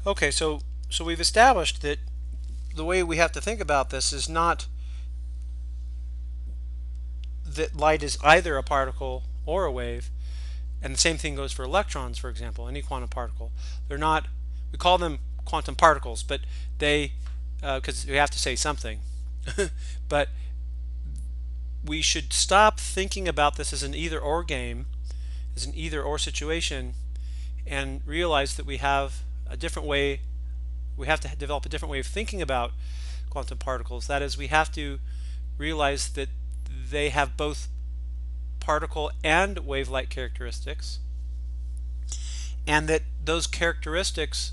Okay, so we've established that the way we have to think about this is not that light is either a particle or a wave, and the same thing goes for electrons, for example, any quantum particle. They're not, we call them quantum particles, but they, because we have to say something, but we should stop thinking about this as an either or game, as an either or situation, and realize that we have a different way, we have to develop a different way of thinking about quantum particles. That is, we have to realize that they have both particle and wave-like characteristics, and that those characteristics,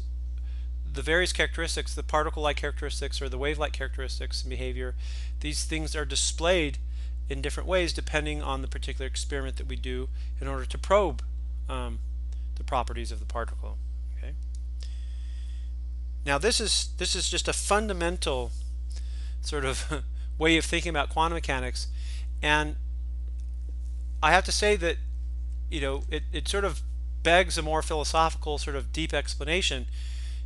the various characteristics, the particle-like characteristics or the wave-like characteristics and behavior, these things are displayed in different ways depending on the particular experiment that we do in order to probe the properties of the particle. Okay. Now this is just a fundamental sort of way of thinking about quantum mechanics, and I have to say that it sort of begs a more philosophical sort of deep explanation,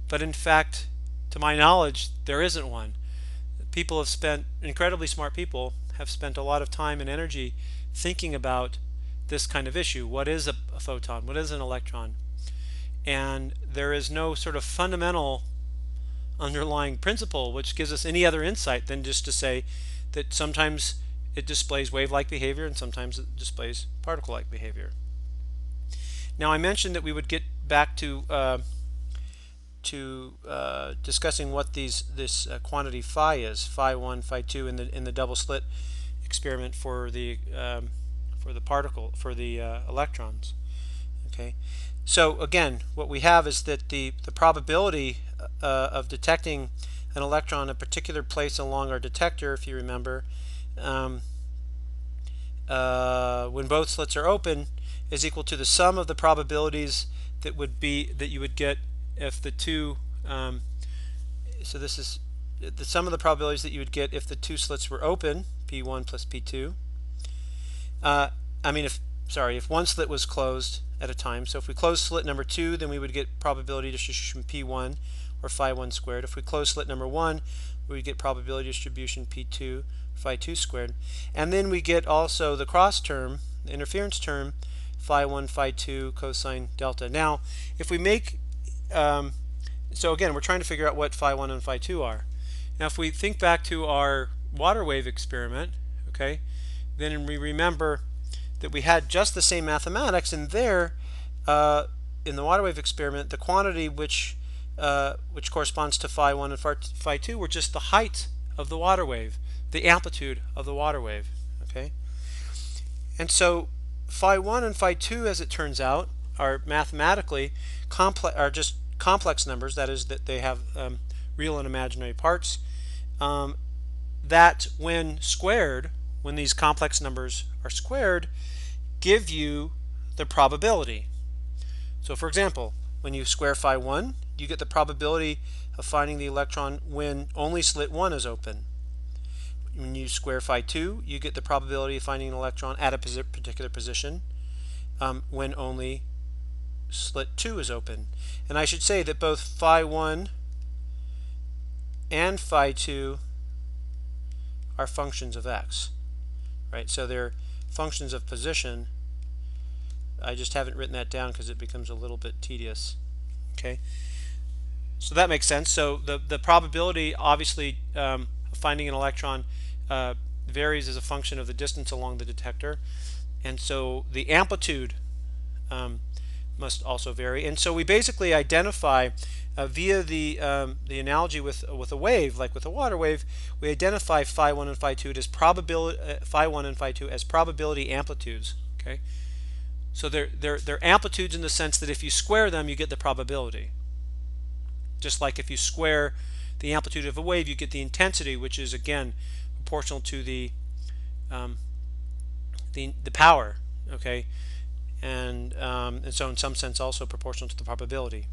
but in fact, to my knowledge, there isn't one. People have spent, incredibly smart people have spent a lot of time and energy thinking about this kind of issue. What is a photon? What is an electron? And there is no sort of fundamental underlying principle which gives us any other insight than just to say that sometimes it displays wave-like behavior and sometimes it displays particle-like behavior. Now I mentioned that we would get back to discussing what this quantity phi is, phi 1, phi 2 in the double slit experiment for the particle, for the electrons. Okay, so again, what we have is that the probability of detecting an electron in a particular place along our detector, if you remember, when both slits are open, is equal to the sum of the probabilities that you would get if the two. So this is the sum of the probabilities that you would get if the two slits were open, P1 plus P2. If one slit was closed at a time. So if we close slit number 2, then we would get probability distribution P1 or phi 1 squared. If we close slit number 1, we would get probability distribution P2 phi 2 squared. And then we get also the cross term, the interference term, phi 1 phi 2 cosine delta. Now, if we make so again, we're trying to figure out what phi 1 and phi 2 are. Now, if we think back to our water wave experiment, okay, then we remember that we had just the same mathematics, and there, in the water wave experiment, the quantity which corresponds to phi 1 and phi 2 were just the height of the water wave, the amplitude of the water wave. Okay, and so phi 1 and phi 2, as it turns out, are mathematically just complex numbers. That is, that they have real and imaginary parts. That when squared, when these complex numbers are squared, give you the probability. So for example, when you square phi 1, you get the probability of finding the electron when only slit 1 is open. When you square phi 2, you get the probability of finding an electron at a particular position when only slit 2 is open. And I should say that both phi 1 and phi 2 are functions of x, right? So they're functions of position. I just haven't written that down because it becomes a little bit tedious. Okay, so that makes sense. So the probability, obviously, of finding an electron varies as a function of the distance along the detector, and so the amplitude must also vary. And so we basically identify via the analogy with a wave, like with a water wave, we identify phi 1 and phi 2 as phi 1 and phi 2 as probability amplitudes. Okay, so they're amplitudes in the sense that if you square them, you get the probability. Just like if you square the amplitude of a wave, you get the intensity, which is again proportional to the power. Okay, and so in some sense also proportional to the probability.